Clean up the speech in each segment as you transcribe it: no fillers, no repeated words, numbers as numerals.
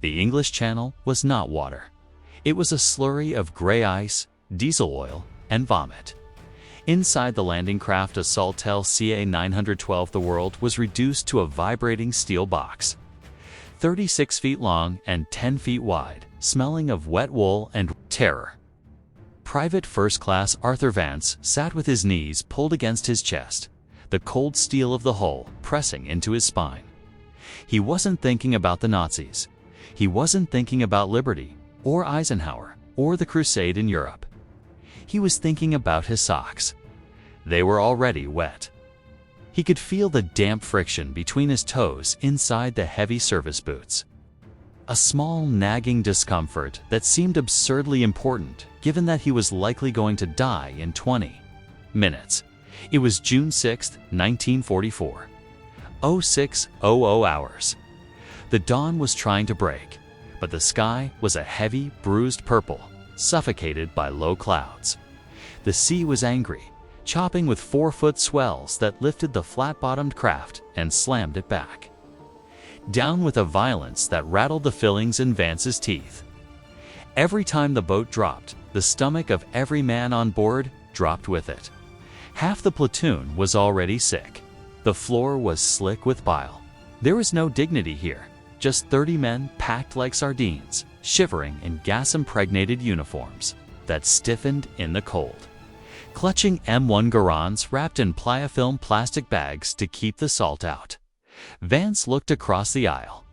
The English Channel was not water. It was a slurry of gray ice, diesel oil, and vomit. Inside the landing craft Assaultel CA-912, the world was reduced to a vibrating steel box, 36 feet long and 10 feet wide, smelling of wet wool and terror. Private First Class Arthur Vance sat with his knees pulled against his chest, the cold steel of the hull pressing into his spine. He wasn't thinking about the Nazis. He wasn't thinking about liberty, or Eisenhower, or the crusade in Europe. He was thinking about his socks. They were already wet. He could feel the damp friction between his toes inside the heavy service boots. A small nagging discomfort that seemed absurdly important given that he was likely going to die in 20 minutes. It was June 6, 1944. 0600 hours. The dawn was trying to break, but the sky was a heavy, bruised purple, suffocated by low clouds. The sea was angry, chopping with 4-foot swells that lifted the flat-bottomed craft and slammed it back, down with a violence that rattled the fillings in Vance's teeth. Every time the boat dropped, the stomach of every man on board dropped with it. Half the platoon was already sick. The floor was slick with bile. There was no dignity here, just 30 men packed like sardines, shivering in gas-impregnated uniforms that stiffened in the cold, clutching M1 Garans wrapped in pliafilm plastic bags to keep the salt out. Vance looked across the aisle.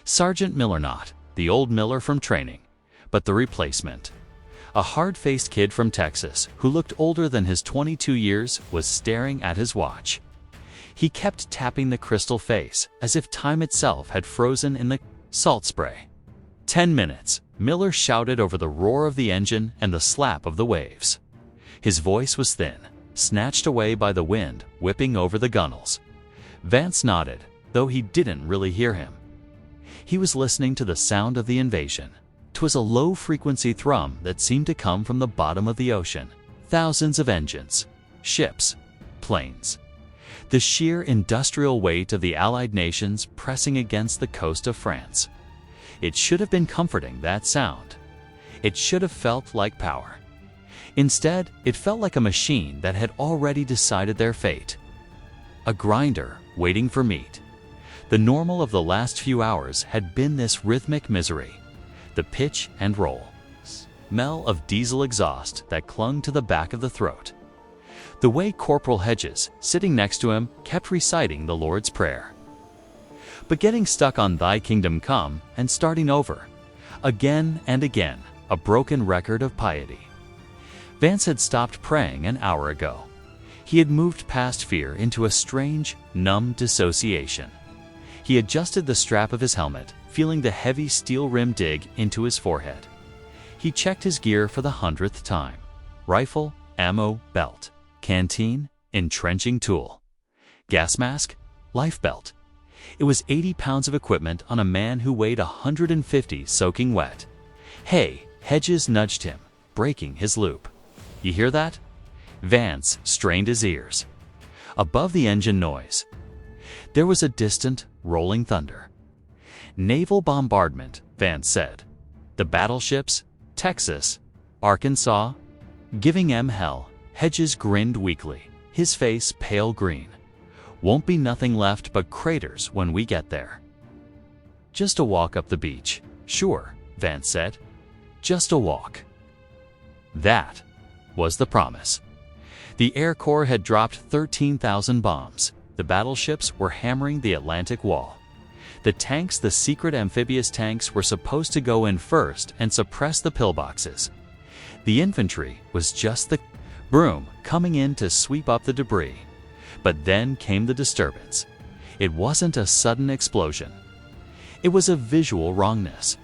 Sergeant Miller, not the old Miller from training, but the replacement. A hard-faced kid from Texas who looked older than his 22 years was staring at his watch. He kept tapping the crystal face as if time itself had frozen in the salt spray. 10 minutes, Miller shouted over the roar of the engine and the slap of the waves. His voice was thin, snatched away by the wind whipping over the gunnels. Vance nodded, though he didn't really hear him. He was listening to the sound of the invasion. 'Twas a low-frequency thrum that seemed to come from the bottom of the ocean. Thousands of engines, ships, planes. The sheer industrial weight of the Allied nations pressing against the coast of France. It should have been comforting, that sound. It should have felt like power. Instead, it felt like a machine that had already decided their fate. A grinder waiting for meat. The normal of the last few hours had been this rhythmic misery. The pitch and roll. Smell of diesel exhaust that clung to the back of the throat. The way Corporal Hedges, sitting next to him, kept reciting the Lord's Prayer. But getting stuck on Thy Kingdom Come and starting over, again and again, a broken record of piety. Vance had stopped praying an hour ago. He had moved past fear into a strange, numb dissociation. He adjusted the strap of his helmet, feeling the heavy steel rim dig into his forehead. He checked his gear for the 100th time. Rifle, ammo, belt, canteen, entrenching tool, gas mask, life belt. It was 80 pounds of equipment on a man who weighed 150 soaking wet. Hey, Hedges nudged him, breaking his loop. You hear that? Vance strained his ears. Above the engine noise, there was a distant, rolling thunder. Naval bombardment, Vance said. The battleships, Texas, Arkansas, giving em hell. Hedges grinned weakly, his face pale green. Won't be nothing left but craters when we get there. Just a walk up the beach. Sure, Vance said. Just a walk. That was the promise. The Air Corps had dropped 13,000 bombs. The battleships were hammering the Atlantic Wall. The tanks, the secret amphibious tanks, were supposed to go in first and suppress the pillboxes. The infantry was just the broom coming in to sweep up the debris. But then came the disturbance. It wasn't a sudden explosion. It was a visual wrongness.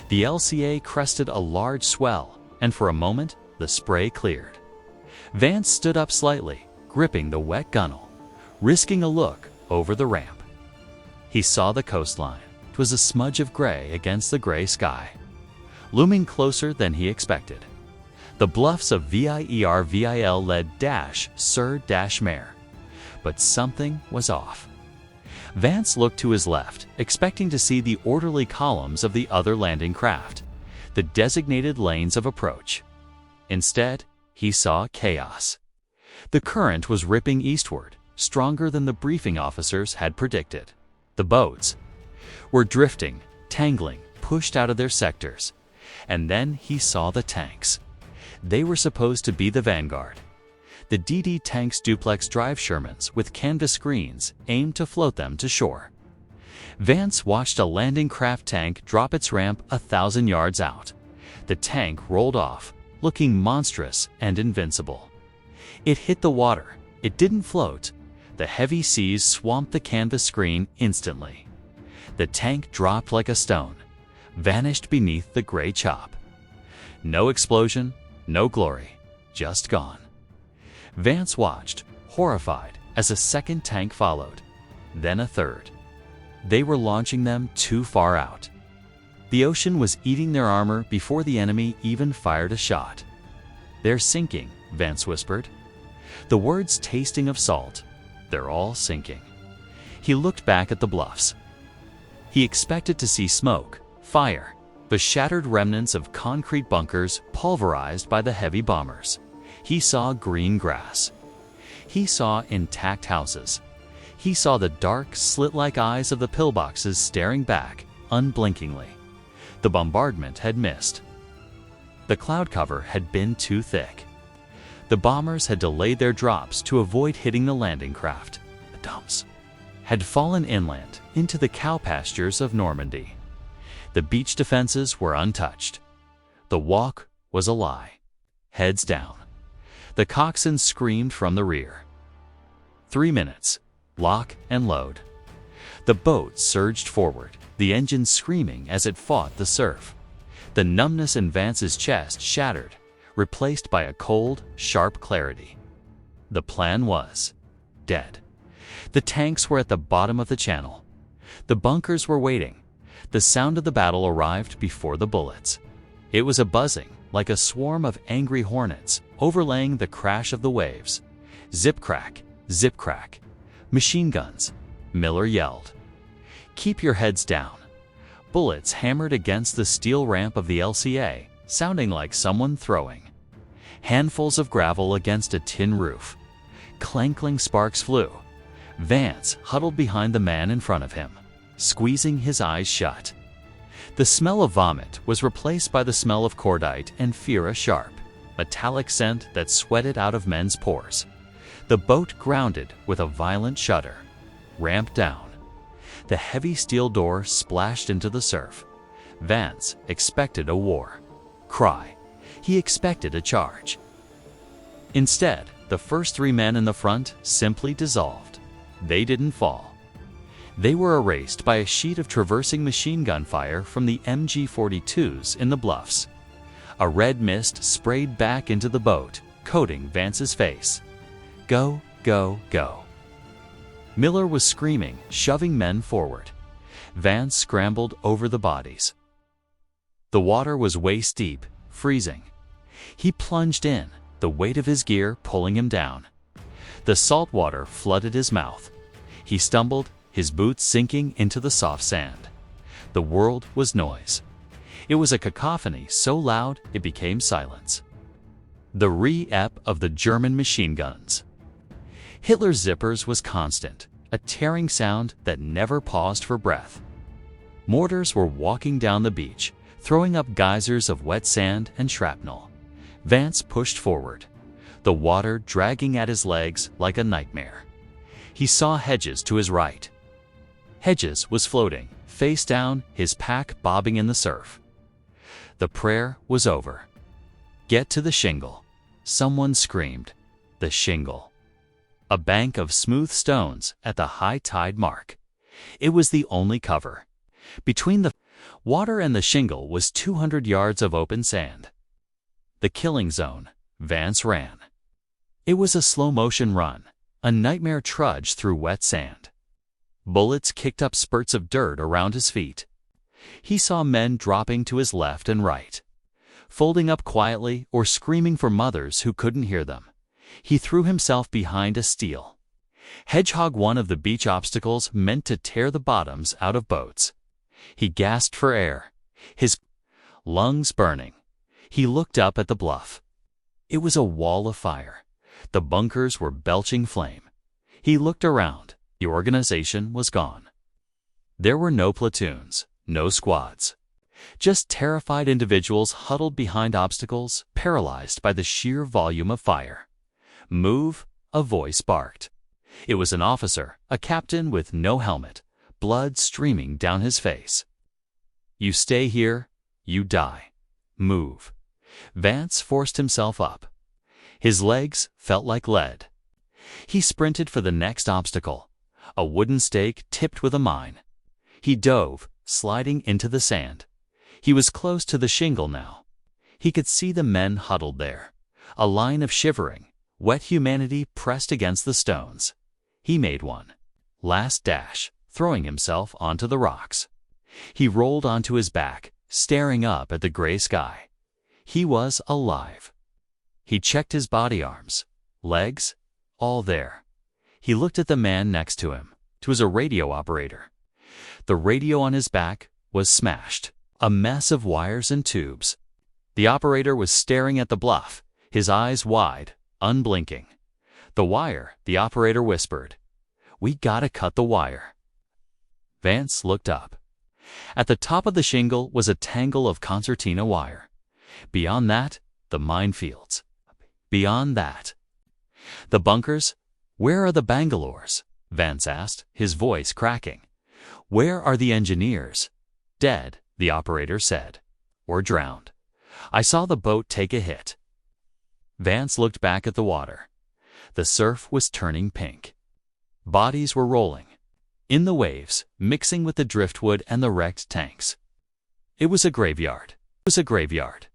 The LCA crested a large swell, and for a moment, the spray cleared. Vance stood up slightly, gripping the wet gunnel, risking a look over the ramp. He saw the coastline. 'Twas a smudge of gray against the gray sky, looming closer than he expected. The bluffs of Vierville led Sur Mare. But something was off. Vance looked to his left, expecting to see the orderly columns of the other landing craft, the designated lanes of approach. Instead, he saw chaos. The current was ripping eastward, stronger than the briefing officers had predicted. The boats were drifting, tangling, pushed out of their sectors. And then he saw the tanks. They were supposed to be the vanguard. The DD tanks duplex drive Shermans with canvas screens aimed to float them to shore. Vance watched a landing craft tank drop its ramp 1,000 yards out. The tank rolled off, looking monstrous and invincible. It hit the water. It didn't float. The heavy seas swamped the canvas screen instantly. The tank dropped like a stone, vanished beneath the gray chop. No explosion, no glory, just gone. Vance watched, horrified, as a second tank followed, then a third. They were launching them too far out. The ocean was eating their armor before the enemy even fired a shot. "They're sinking," Vance whispered. The words tasting of salt. They're all sinking. He looked back at the bluffs. He expected to see smoke, fire, the shattered remnants of concrete bunkers pulverized by the heavy bombers. He saw green grass. He saw intact houses. He saw the dark, slit-like eyes of the pillboxes staring back, unblinkingly. The bombardment had missed. The cloud cover had been too thick. The bombers had delayed their drops to avoid hitting the landing craft. The dumps had fallen inland into the cow pastures of Normandy. The beach defenses were untouched. The walk was a lie. Heads down. The coxswain screamed from the rear. 3 minutes. Lock and load. The boat surged forward, the engine screaming as it fought the surf. The numbness in Vance's chest shattered, replaced by a cold, sharp clarity. The plan was dead. The tanks were at the bottom of the channel. The bunkers were waiting. The sound of the battle arrived before the bullets. It was a buzzing, like a swarm of angry hornets, overlaying the crash of the waves. Zip crack, zip crack. Machine guns. Miller yelled. "Keep your heads down." Bullets hammered against the steel ramp of the LCA, sounding like someone throwing. Handfuls of gravel against a tin roof. Clankling sparks flew. Vance huddled behind the man in front of him, squeezing his eyes shut. The smell of vomit was replaced by the smell of cordite and Fira sharp, metallic scent that sweated out of men's pores. The boat grounded with a violent shudder. Ramp down. The heavy steel door splashed into the surf. Vance expected a war. Cry. He expected a charge. Instead, the first 3 men in the front simply dissolved. They didn't fall. They were erased by a sheet of traversing machine gun fire from the MG-42s in the bluffs. A red mist sprayed back into the boat, coating Vance's face. Go, go, go. Miller was screaming, shoving men forward. Vance scrambled over the bodies. The water was waist-deep, freezing. He plunged in, the weight of his gear pulling him down. The salt water flooded his mouth. He stumbled, his boots sinking into the soft sand. The world was noise. It was a cacophony so loud it became silence. The re-ep of the German machine guns. Hitler's zippers was constant, a tearing sound that never paused for breath. Mortars were walking down the beach, throwing up geysers of wet sand and shrapnel. Vance pushed forward, the water dragging at his legs like a nightmare. He saw Hedges to his right. Hedges was floating, face down, his pack bobbing in the surf. The prayer was over. Get to the shingle. Someone screamed. The shingle. A bank of smooth stones at the high tide mark. It was the only cover. Between the water and the shingle was 200 yards of open sand. The killing zone. Vance ran. It was a slow-motion run, a nightmare trudge through wet sand. Bullets kicked up spurts of dirt around his feet. He saw men dropping to his left and right, folding up quietly or screaming for mothers who couldn't hear them. He threw himself behind a steel. Hedgehog, one of the beach obstacles meant to tear the bottoms out of boats. He gasped for air, his lungs burning. He looked up at the bluff. It was a wall of fire. The bunkers were belching flame. He looked around. The organization was gone. There were no platoons, no squads. Just terrified individuals huddled behind obstacles, paralyzed by the sheer volume of fire. "Move," a voice barked. It was an officer, a captain with no helmet, blood streaming down his face. "You stay here, you die. Move." Vance forced himself up. His legs felt like lead. He sprinted for the next obstacle, a wooden stake tipped with a mine. He dove, sliding into the sand. He was close to the shingle now. He could see the men huddled there, a line of shivering, wet humanity pressed against the stones. He made one last dash, throwing himself onto the rocks. He rolled onto his back, staring up at the gray sky. He was alive. He checked his body, arms, legs, all there. He looked at the man next to him. It was a radio operator. The radio on his back was smashed, a mess of wires and tubes. The operator was staring at the bluff, his eyes wide, unblinking. "The wire," the operator whispered. "We gotta cut the wire." Vance looked up. At the top of the shingle was a tangle of concertina wire. Beyond that, the minefields. Beyond that, the bunkers. "Where are the Bangalores?" Vance asked, his voice cracking. "Where are the engineers?" "Dead," the operator said. "Or drowned. I saw the boat take a hit." Vance looked back at the water. The surf was turning pink. Bodies were rolling in the waves, mixing with the driftwood and the wrecked tanks. It was a graveyard. It was a graveyard.